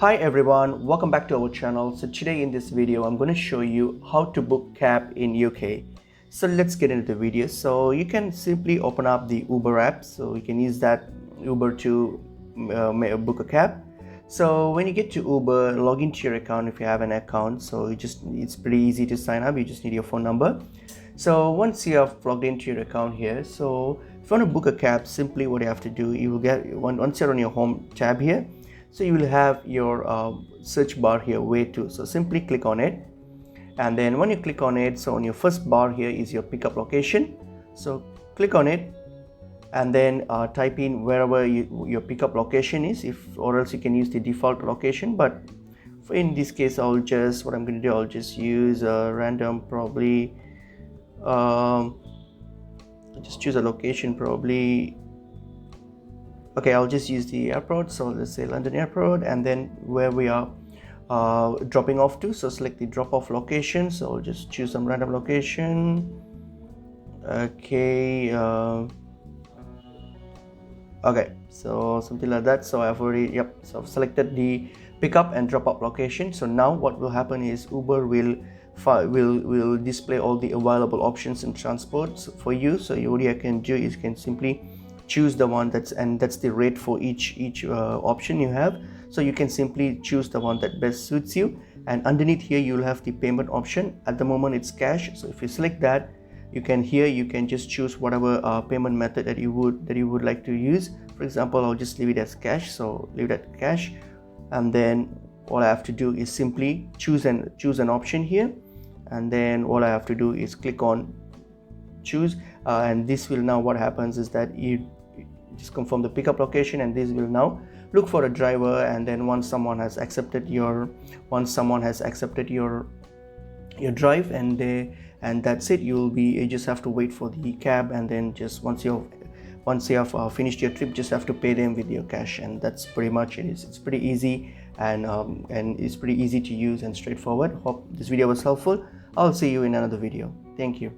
Hi everyone, welcome back to our channel. So today in this video I'm going to show you how to book cab in UK. So let's get into the video. So you can simply open up the Uber app, so you can use that Uber to book a cab. So when you get to Uber, log into your account if you have an account. So it's pretty easy to sign up. You just need your phone number. So once you have logged into your account here, so if you want to book a cab, simply what you have to do, you will get once you're on your home tab here, so you will have your search bar here, where to. So simply click on it, and then when you click on it, so on your first bar here is your pickup location. So click on it, and then type in wherever your pickup location is, or else you can use the default location. But in this case, I'll just use a random, probably just choose a location, probably. Okay, I'll just use the airport, so let's say London Airport, and then where we are dropping off to, so select the drop off location. So I'll just choose some random location. Okay, so something like that. So I've already, so I've selected the pickup and drop off location. So now what will happen is Uber will display all the available options and transports for you. So what you can do is you can simply choose the one that's the rate for each option you have. So you can simply choose the one that best suits you, and underneath here you'll have the payment option. At the moment it's cash, so if you select that, you can just choose whatever payment method that you would like to use. For example, I'll just leave it as cash, so leave it at cash, and then all I have to do is simply choose an option here, and then all I have to do is click on choose, and this will, now what happens is that you just confirm the pickup location, and this will now look for a driver. And then once someone has accepted your drive, and that's it. You just have to wait for the cab, and then just once you have finished your trip, just have to pay them with your cash, and that's pretty much it. It's pretty easy, and it's pretty easy to use and straightforward. Hope this video was helpful. I'll see you in another video. Thank you.